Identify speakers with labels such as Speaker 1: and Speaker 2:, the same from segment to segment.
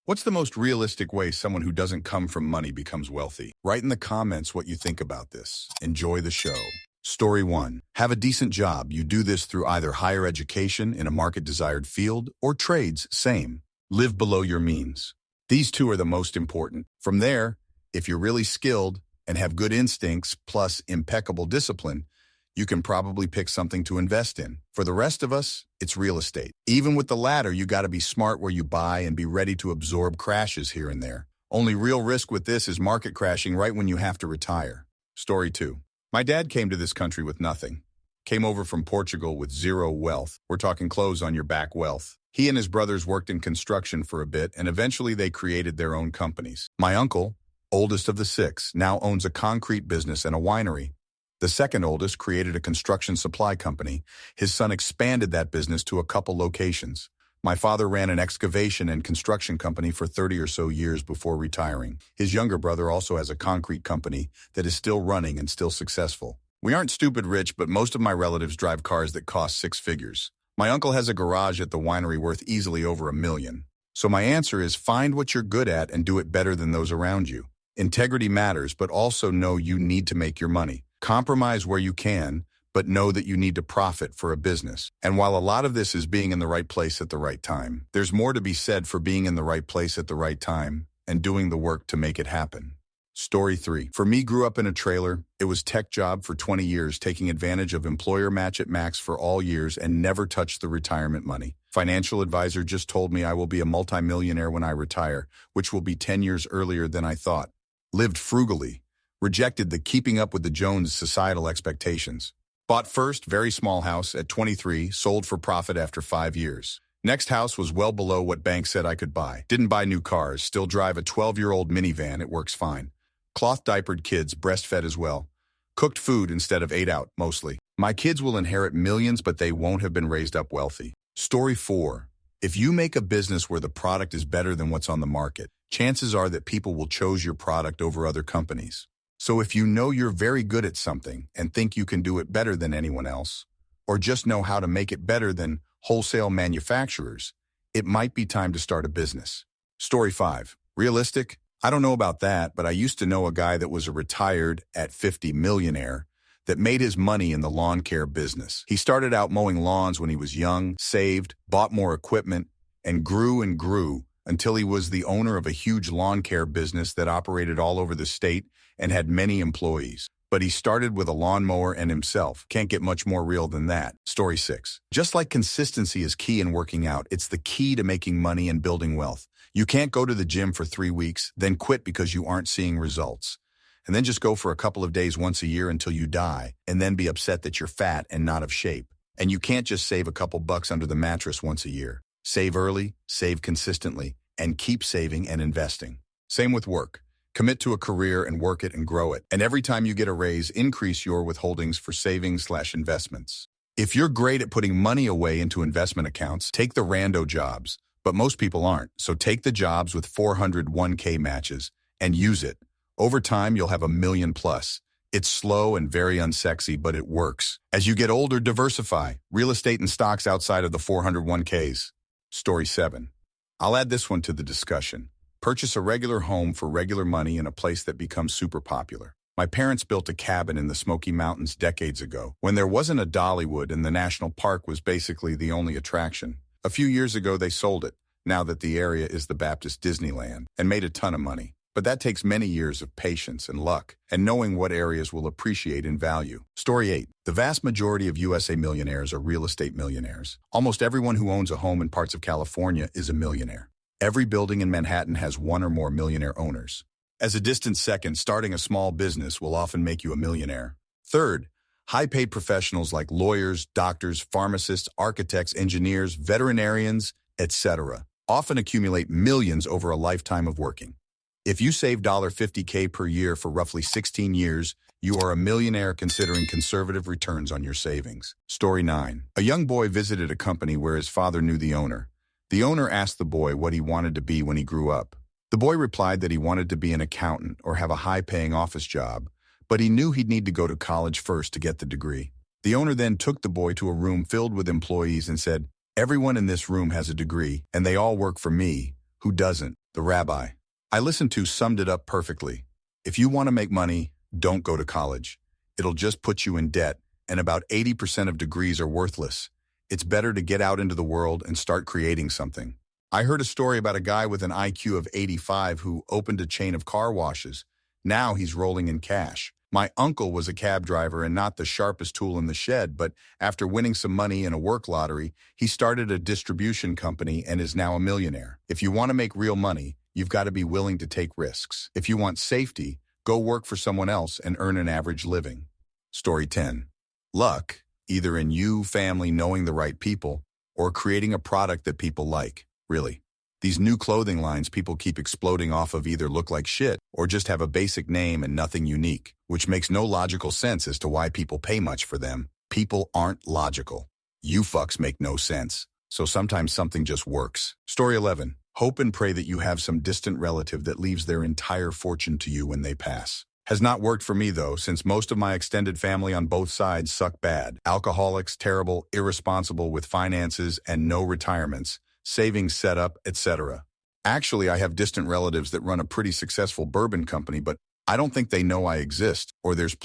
Speaker 1: What's the most realistic way someone who doesn't come from money becomes wealthy? Write in the comments what you think about this. Enjoy the show. Story 1. Have a decent job. You do this through either higher education in a market-desired field or trades, same. Live below your means. These two are the most important. From there, if you're really skilled and have good instincts plus impeccable discipline, you can probably pick something to invest in. For the rest of us, it's real estate. Even with the latter, you got to be smart where you buy and be ready to absorb crashes here and there. Only real risk with this is market crashing right when you have to retire. Story 2. My dad came to this country with nothing. Came over from Portugal with zero wealth. We're talking clothes on your back wealth. He and his brothers worked in construction for a bit, and eventually they created their own companies. My uncle, oldest of the 6, now owns a concrete business and a winery. The second oldest created a construction supply company. His son expanded that business to a couple locations. My father ran an excavation and construction company for 30 or so years before retiring. His younger brother also has a concrete company that is still running and still successful. We aren't stupid rich, but most of my relatives drive cars that cost 6 figures. My uncle has a garage at the winery worth easily over $1 million. So my answer is find what you're good at and do it better than those around you. Integrity matters, but also know you need to make your money. Compromise where you can, but know that you need to profit for a business. And while a lot of this is being in the right place at the right time, there's more to be said for being in the right place at the right time and doing the work to make it happen. Story 3. For me, grew up in a trailer. It was tech job for 20 years, taking advantage of employer match at max for all years and never touched the retirement money. Financial advisor just told me I will be a multimillionaire when I retire, which will be 10 years earlier than I thought. Lived frugally. Rejected the keeping up with the Jones societal expectations. Bought first, very small house at 23, sold for profit after 5 years. Next house was well below what bank said I could buy. Didn't buy new cars, still drive a 12-year-old minivan, it works fine. Cloth-diapered kids, breastfed as well. Cooked food instead of ate out, mostly. My kids will inherit millions, but they won't have been raised up wealthy. Story 4. If you make a business where the product is better than what's on the market, chances are that people will choose your product over other companies. So if you know you're very good at something and think you can do it better than anyone else, or just know how to make it better than wholesale manufacturers, it might be time to start a business. Story 5. Realistic? I don't know about that, but I used to know a guy that was a retired at 50 millionaire that made his money in the lawn care business. He started out mowing lawns when he was young, saved, bought more equipment, and grew until he was the owner of a huge lawn care business that operated all over the state and had many employees. But he started with a lawnmower and himself. Can't get much more real than that. Story 6. Just like consistency is key in working out, it's the key to making money and building wealth. You can't go to the gym for 3 weeks, then quit because you aren't seeing results. And then just go for a couple of days once a year until you die, and then be upset that you're fat and not of shape. And you can't just save a couple bucks under the mattress once a year. Save early, save consistently, and keep saving and investing. Same with work. Commit to a career and work it and grow it. And every time you get a raise, increase your withholdings for savings/investments. If you're great at putting money away into investment accounts, take the rando jobs. But most people aren't. So take the jobs with 401k matches and use it. Over time, you'll have $1 million plus. It's slow and very unsexy, but it works. As you get older, diversify. Real estate and stocks outside of the 401ks. Story 7. I'll add this one to the discussion. Purchase a regular home for regular money in a place that becomes super popular. My parents built a cabin in the Smoky Mountains decades ago, when there wasn't a Dollywood and the national park was basically the only attraction. A few years ago, they sold it, now that the area is the Baptist Disneyland, and made a ton of money. But that takes many years of patience and luck, and knowing what areas will appreciate in value. Story 8. The vast majority of USA millionaires are real estate millionaires. Almost everyone who owns a home in parts of California is a millionaire. Every building in Manhattan has one or more millionaire owners. As a distant second, starting a small business will often make you a millionaire. Third, high-paid professionals like lawyers, doctors, pharmacists, architects, engineers, veterinarians, etc. often accumulate millions over a lifetime of working. If you save $50K per year for roughly 16 years, you are a millionaire considering conservative returns on your savings. Story 9. A young boy visited a company where his father knew the owner. The owner asked the boy what he wanted to be when he grew up. The boy replied that he wanted to be an accountant or have a high-paying office job, but he knew he'd need to go to college first to get the degree. The owner then took the boy to a room filled with employees and said, "Everyone in this room has a degree, and they all work for me. Who doesn't?" The rabbi I listened to summed it up perfectly. If you want to make money, don't go to college. It'll just put you in debt, and about 80% of degrees are worthless. It's better to get out into the world and start creating something. I heard a story about a guy with an IQ of 85 who opened a chain of car washes. Now he's rolling in cash. My uncle was a cab driver and not the sharpest tool in the shed, but after winning some money in a work lottery, he started a distribution company and is now a millionaire. If you want to make real money, you've got to be willing to take risks. If you want safety, go work for someone else and earn an average living. Story 10. Luck, either in you, family, knowing the right people, or creating a product that people like. Really. These new clothing lines people keep exploding off of either look like shit or just have a basic name and nothing unique, which makes no logical sense as to why people pay much for them. People aren't logical. You fucks make no sense. So sometimes something just works. Story 11. Hope and pray that you have some distant relative that leaves their entire fortune to you when they pass. Has not worked for me though, since most of my extended family on both sides suck bad. Alcoholics, terrible, irresponsible with finances and no retirements, savings set up, etc. Actually, I have distant relatives that run a pretty successful bourbon company, but I don't think they know I exist, or there's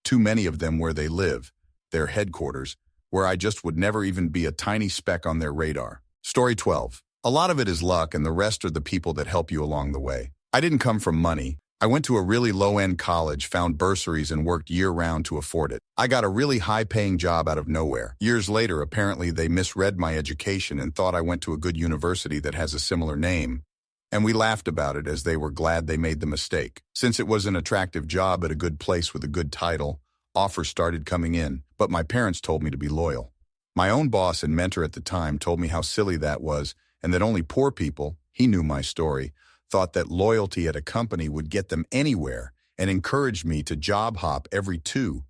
Speaker 1: too many of them where they live, their headquarters, where I just would never even be a tiny speck on their radar. Story 12. A lot of it is luck and the rest are the people that help you along the way. I didn't come from money. I went to a really low-end college, found bursaries, and worked year-round to afford it. I got a really high-paying job out of nowhere. Years later, apparently they misread my education and thought I went to a good university that has a similar name, and we laughed about it as they were glad they made the mistake. Since it was an attractive job at a good place with a good title, offers started coming in, but my parents told me to be loyal. My own boss and mentor at the time told me how silly that was and that only poor people, he knew my story, thought that loyalty at a company would get them anywhere and encouraged me to job hop every 2-3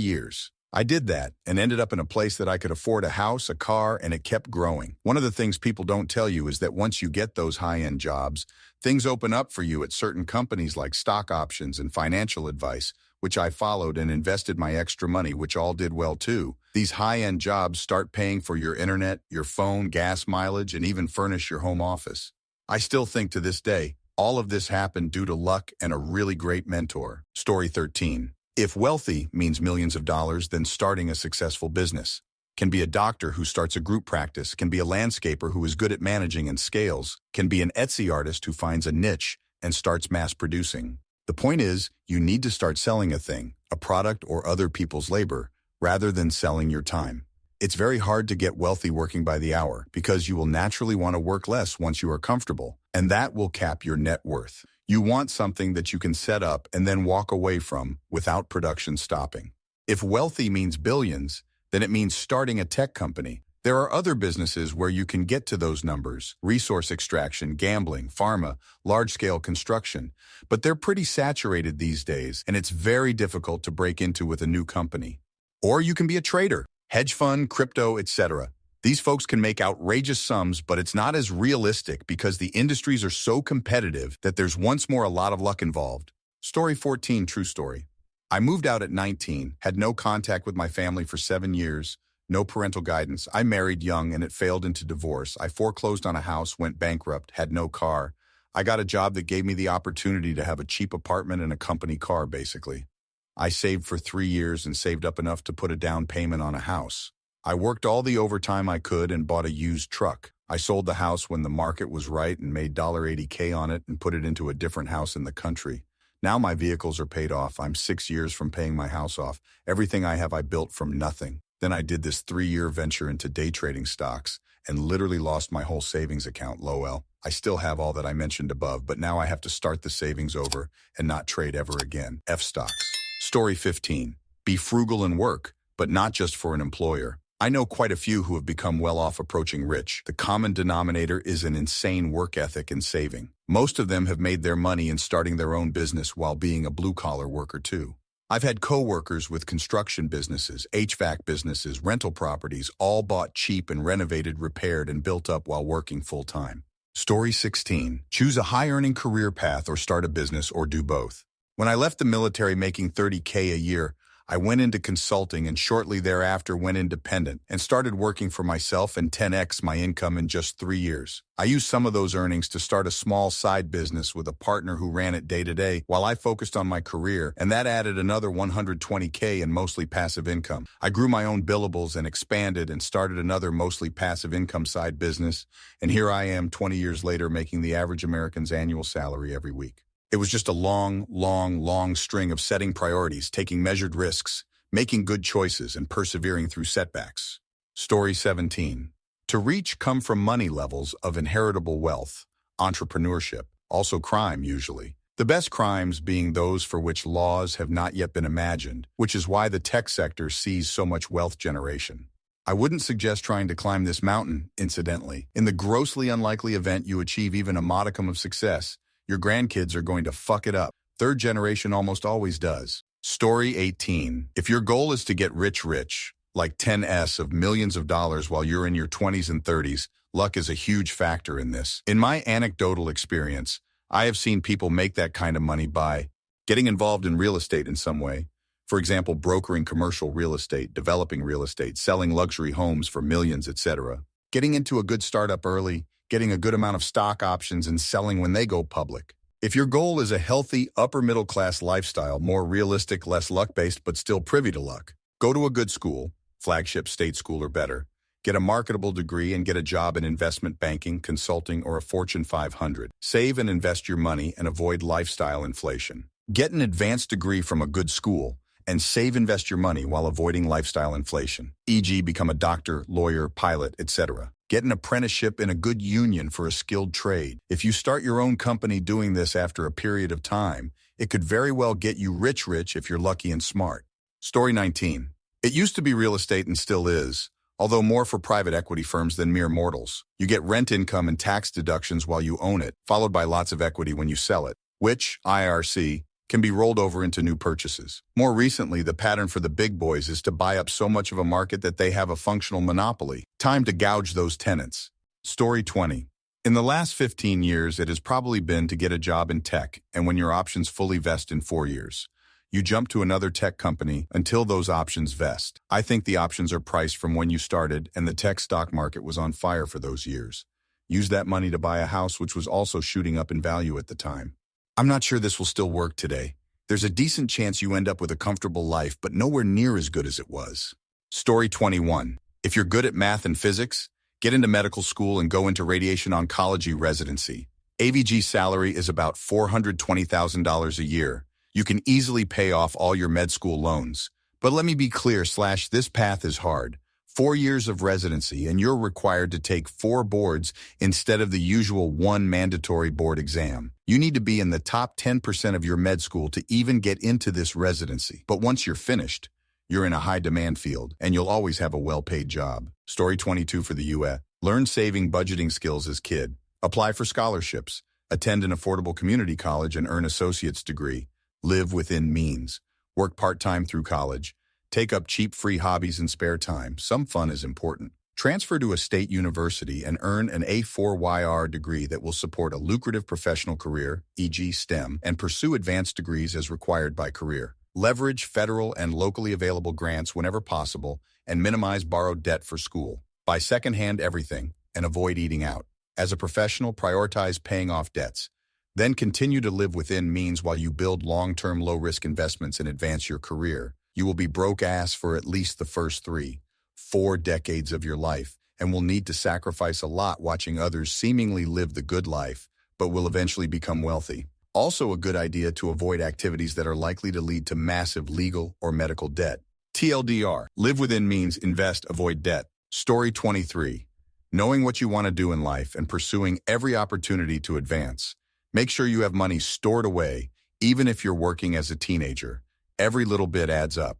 Speaker 1: years. I did that and ended up in a place that I could afford a house, a car, and it kept growing. One of the things people don't tell you is that once you get those high-end jobs, things open up for you at certain companies like stock options and financial advice, which I followed and invested my extra money, which all did well too. These high-end jobs start paying for your internet, your phone, gas mileage, and even furnish your home office. I still think to this day, all of this happened due to luck and a really great mentor. Story 13. If wealthy means millions of dollars, then starting a successful business. Can be a doctor who starts a group practice, can be a landscaper who is good at managing and scales, can be an Etsy artist who finds a niche and starts mass producing. The point is, you need to start selling a thing, a product or other people's labor, rather than selling your time. It's very hard to get wealthy working by the hour because you will naturally want to work less once you are comfortable, and that will cap your net worth. You want something that you can set up and then walk away from without production stopping. If wealthy means billions, then it means starting a tech company. There are other businesses where you can get to those numbers: resource extraction, gambling, pharma, large-scale construction. But they're pretty saturated these days, and it's very difficult to break into with a new company. Or you can be a trader. Hedge fund, crypto, etc. These folks can make outrageous sums, but it's not as realistic because the industries are so competitive that there's once more a lot of luck involved. Story 14, true story. I moved out at 19, had no contact with my family for 7 years, no parental guidance. I married young and it failed into divorce. I foreclosed on a house, went bankrupt, had no car. I got a job that gave me the opportunity to have a cheap apartment and a company car, basically. I saved for 3 years and saved up enough to put a down payment on a house. I worked all the overtime I could and bought a used truck. I sold the house when the market was right and made $80K on it and put it into a different house in the country. Now my vehicles are paid off. I'm 6 years from paying my house off. Everything I have I built from nothing. Then I did this 3-year venture into day trading stocks and literally lost my whole savings account, lol. I still have all that I mentioned above, but now I have to start the savings over and not trade ever again. F stocks. Story 15. Be frugal and work, but not just for an employer. I know quite a few who have become well off approaching rich. The common denominator is an insane work ethic and saving. Most of them have made their money in starting their own business while being a blue-collar worker too. I've had co-workers with construction businesses, HVAC businesses, rental properties, all bought cheap and renovated, repaired, and built up while working full-time. Story 16. Choose a high-earning career path or start a business or do both. When I left the military making $30K a year, I went into consulting and shortly thereafter went independent and started working for myself and 10x my income in just 3 years. I used some of those earnings to start a small side business with a partner who ran it day to day while I focused on my career, and that added another 120K in mostly passive income. I grew my own billables and expanded and started another mostly passive income side business, and here I am 20 years later making the average American's annual salary every week. It was just a long string of setting priorities, taking measured risks, making good choices, and persevering through setbacks. Story 17. To reach come from money levels of inheritable wealth, entrepreneurship, also crime usually. The best crimes being those for which laws have not yet been imagined, which is why the tech sector sees so much wealth generation. I wouldn't suggest trying to climb this mountain, incidentally. In the grossly unlikely event you achieve even a modicum of success, your grandkids are going to fuck it up. Third generation almost always does. Story 18. If your goal is to get rich, like 10s of millions of dollars while you're in your 20s and 30s, luck is a huge factor in this. In my anecdotal experience, I have seen people make that kind of money by getting involved in real estate in some way. For example, brokering commercial real estate, developing real estate, selling luxury homes for millions, etc. Getting into a good startup early, getting a good amount of stock options and selling when they go public. If your goal is a healthy, upper-middle-class lifestyle, more realistic, less luck-based, but still privy to luck, go to a good school, flagship state school or better, get a marketable degree and get a job in investment banking, consulting, or a Fortune 500. Save and invest your money and avoid lifestyle inflation. Get an advanced degree from a good school and invest your money while avoiding lifestyle inflation, e.g. become a doctor, lawyer, pilot, etc. Get an apprenticeship in a good union for a skilled trade. If you start your own company doing this after a period of time, it could very well get you rich if you're lucky and smart. Story 19. It used to be real estate and still is, although more for private equity firms than mere mortals. You get rent income and tax deductions while you own it, followed by lots of equity when you sell it, which, IRC, can be rolled over into new purchases. More recently, the pattern for the big boys is to buy up so much of a market that they have a functional monopoly. Time to gouge those tenants. Story 20. In the last 15 years, it has probably been to get a job in tech, and when your options fully vest in 4 years, you jump to another tech company until those options vest. I think the options are priced from when you started, and the tech stock market was on fire for those years. Use that money to buy a house which was also shooting up in value at the time. I'm not sure this will still work today. There's a decent chance you end up with a comfortable life, but nowhere near as good as it was. Story 21. If you're good at math and physics, get into medical school and go into radiation oncology residency. AVG salary is about $420,000 a year. You can easily pay off all your med school loans. But let me be clear, this path is hard. 4 years of residency, and you're required to take 4 boards instead of the usual 1 mandatory board exam. You need to be in the top 10% of your med school to even get into this residency. But once you're finished, you're in a high-demand field, and you'll always have a well-paid job. Story 22 for the U.S. Learn saving budgeting skills as kid. Apply for scholarships. Attend an affordable community college and earn associate's degree. Live within means. Work part-time through college. Take up cheap free hobbies in spare time. Some fun is important. Transfer to a state university and earn an A4YR degree that will support a lucrative professional career, e.g. STEM, and pursue advanced degrees as required by career. Leverage federal and locally available grants whenever possible and minimize borrowed debt for school. Buy secondhand everything and avoid eating out. As a professional, prioritize paying off debts. Then continue to live within means while you build long-term low-risk investments and advance your career. You will be broke ass for at least the first 3-4 decades of your life and will need to sacrifice a lot watching others seemingly live the good life, but will eventually become wealthy. Also a good idea to avoid activities that are likely to lead to massive legal or medical debt. TLDR, live within means, invest, avoid debt. Story 23. Knowing what you want to do in life and pursuing every opportunity to advance. Make sure you have money stored away, even if you're working as a teenager. Every little bit adds up.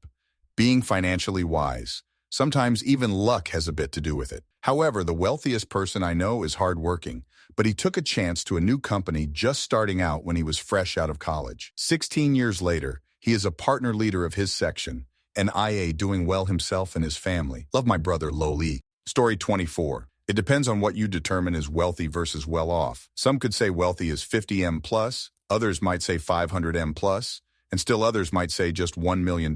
Speaker 1: Being financially wise. Sometimes even luck has a bit to do with it. However, the wealthiest person I know is hardworking, but he took a chance to a new company just starting out when he was fresh out of college. 16 years later, he is a partner leader of his section, an IA doing well himself and his family. Love my brother, Loli. Story 24. It depends on what you determine as wealthy versus well-off. Some could say wealthy is 50M plus, others might say 500M plus, and still others might say just $1 million.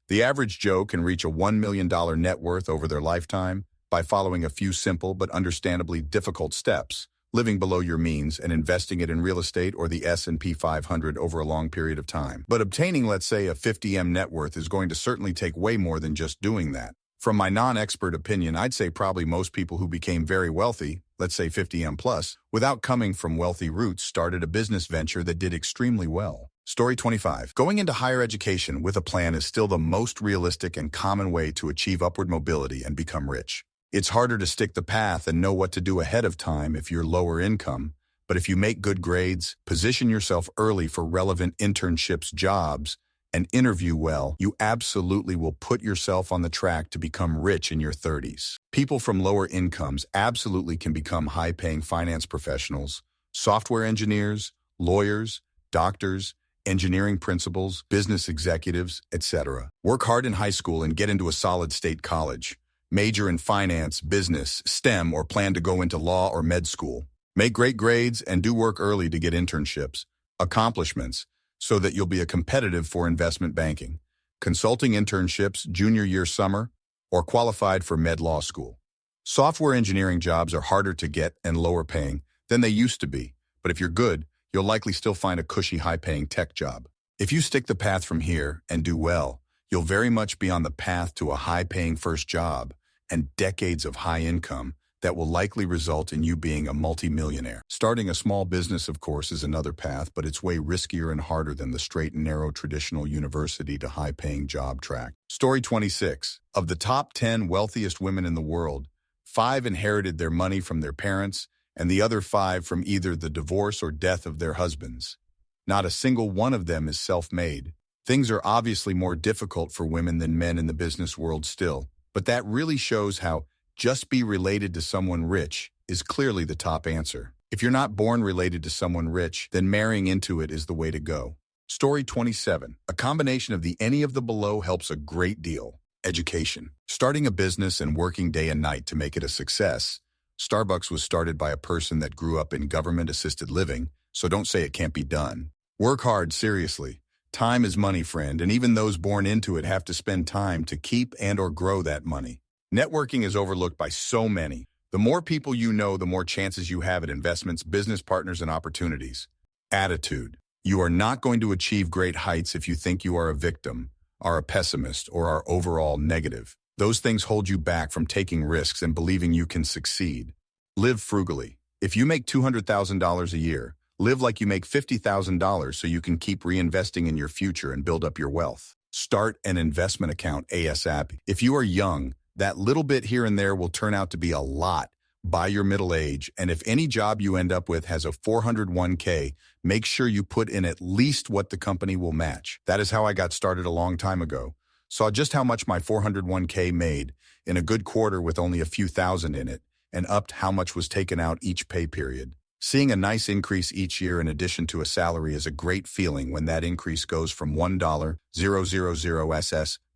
Speaker 1: The average Joe can reach a $1 million net worth over their lifetime by following a few simple but understandably difficult steps, living below your means and investing it in real estate or the S&P 500 over a long period of time. But obtaining, let's say, a 50M net worth is going to certainly take way more than just doing that. From my non-expert opinion, I'd say probably most people who became very wealthy, let's say 50M plus, without coming from wealthy roots, started a business venture that did extremely well. Story 25. Going into higher education with a plan is still the most realistic and common way to achieve upward mobility and become rich. It's harder to stick the path and know what to do ahead of time if you're lower income, but if you make good grades, position yourself early for relevant internships, jobs, and interview well, you absolutely will put yourself on the track to become rich in your 30s. People from lower incomes absolutely can become high-paying finance professionals, software engineers, lawyers, doctors, engineering principals, business executives, etc. Work hard in high school and get into a solid state college. Major in finance, business, STEM, or plan to go into law or med school. Make great grades and do work early to get internships, accomplishments, so that you'll be a competitive for investment banking, consulting internships junior year summer, or qualified for med law school. Software engineering jobs are harder to get and lower paying than they used to be, but if you're good, you'll likely still find a cushy high-paying tech job. If you stick the path from here and do well, you'll very much be on the path to a high-paying first job and decades of high income that will likely result in you being a multimillionaire. Starting a small business, of course, is another path, but it's way riskier and harder than the straight and narrow traditional university to high-paying job track. Story 26. Of the top 10 wealthiest women in the world, 5 inherited their money from their parents, and the other 5 from either the divorce or death of their husbands. Not a single one of them is self-made. Things are obviously more difficult for women than men in the business world still, but that really shows how just be related to someone rich is clearly the top answer. If you're not born related to someone rich, then marrying into it is the way to go. Story 27. A combination of the any of the below helps a great deal. Education. Starting a business and working day and night to make it a success. Starbucks was started by a person that grew up in government-assisted living, so don't say it can't be done. Work hard, seriously. Time is money, friend, and even those born into it have to spend time to keep and or grow that money. Networking is overlooked by so many. The more people you know, the more chances you have at investments, business partners, and opportunities. Attitude. You are not going to achieve great heights if you think you are a victim, are a pessimist, or are overall negative. Those things hold you back from taking risks and believing you can succeed. Live frugally. If you make $200,000 a year, live like you make $50,000 so you can keep reinvesting in your future and build up your wealth. Start an investment account ASAP. If you are young, that little bit here and there will turn out to be a lot by your middle age, and if any job you end up with has a 401k, make sure you put in at least what the company will match. That is how I got started a long time ago. Saw just how much my 401k made in a good quarter with only a few thousand in it, and upped how much was taken out each pay period. Seeing a nice increase each year in addition to a salary is a great feeling when that increase goes from $1,000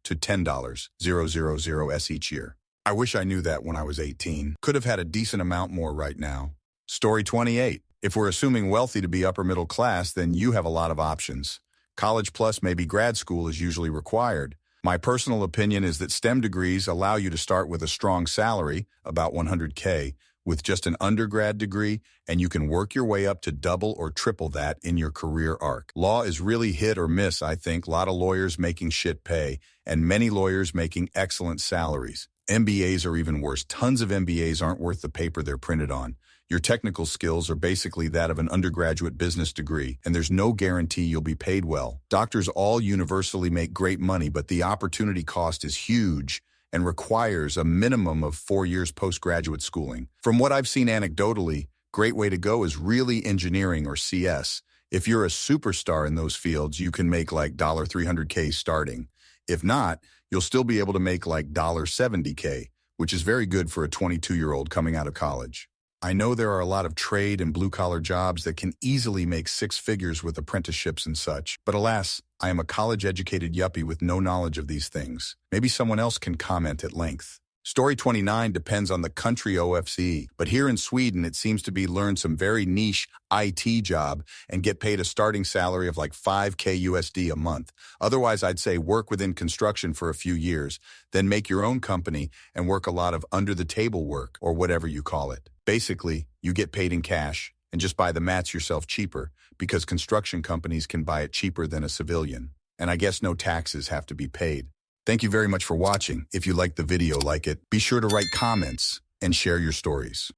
Speaker 1: to $10,000 each year. I wish I knew that when I was 18. Could have had a decent amount more right now. Story 28. If we're assuming wealthy to be upper middle class, then you have a lot of options. College plus maybe grad school is usually required. My personal opinion is that STEM degrees allow you to start with a strong salary, about $100K, with just an undergrad degree, and you can work your way up to double or triple that in your career arc. Law is really hit or miss, I think. A lot of lawyers making shit pay, and many lawyers making excellent salaries. MBAs are even worse. Tons of MBAs aren't worth the paper they're printed on. Your technical skills are basically that of an undergraduate business degree, and there's no guarantee you'll be paid well. Doctors all universally make great money, but the opportunity cost is huge and requires a minimum of 4 years postgraduate schooling. From what I've seen anecdotally, great way to go is really engineering or CS. If you're a superstar in those fields, you can make like $300K starting. If not, you'll still be able to make like $70K, which is very good for a 22-year-old coming out of college. I know there are a lot of trade and blue-collar jobs that can easily make 6 figures with apprenticeships and such, but alas, I am a college-educated yuppie with no knowledge of these things. Maybe someone else can comment at length. Story 29 depends on the country OFC, but here in Sweden, it seems to be learn some very niche IT job and get paid a starting salary of like 5K USD a month. Otherwise, I'd say work within construction for a few years, then make your own company and work a lot of under-the-table work or whatever you call it. Basically, you get paid in cash and just buy the mats yourself cheaper because construction companies can buy it cheaper than a civilian. And I guess no taxes have to be paid. Thank you very much for watching. If you liked the video, like it, be sure to write comments and share your stories.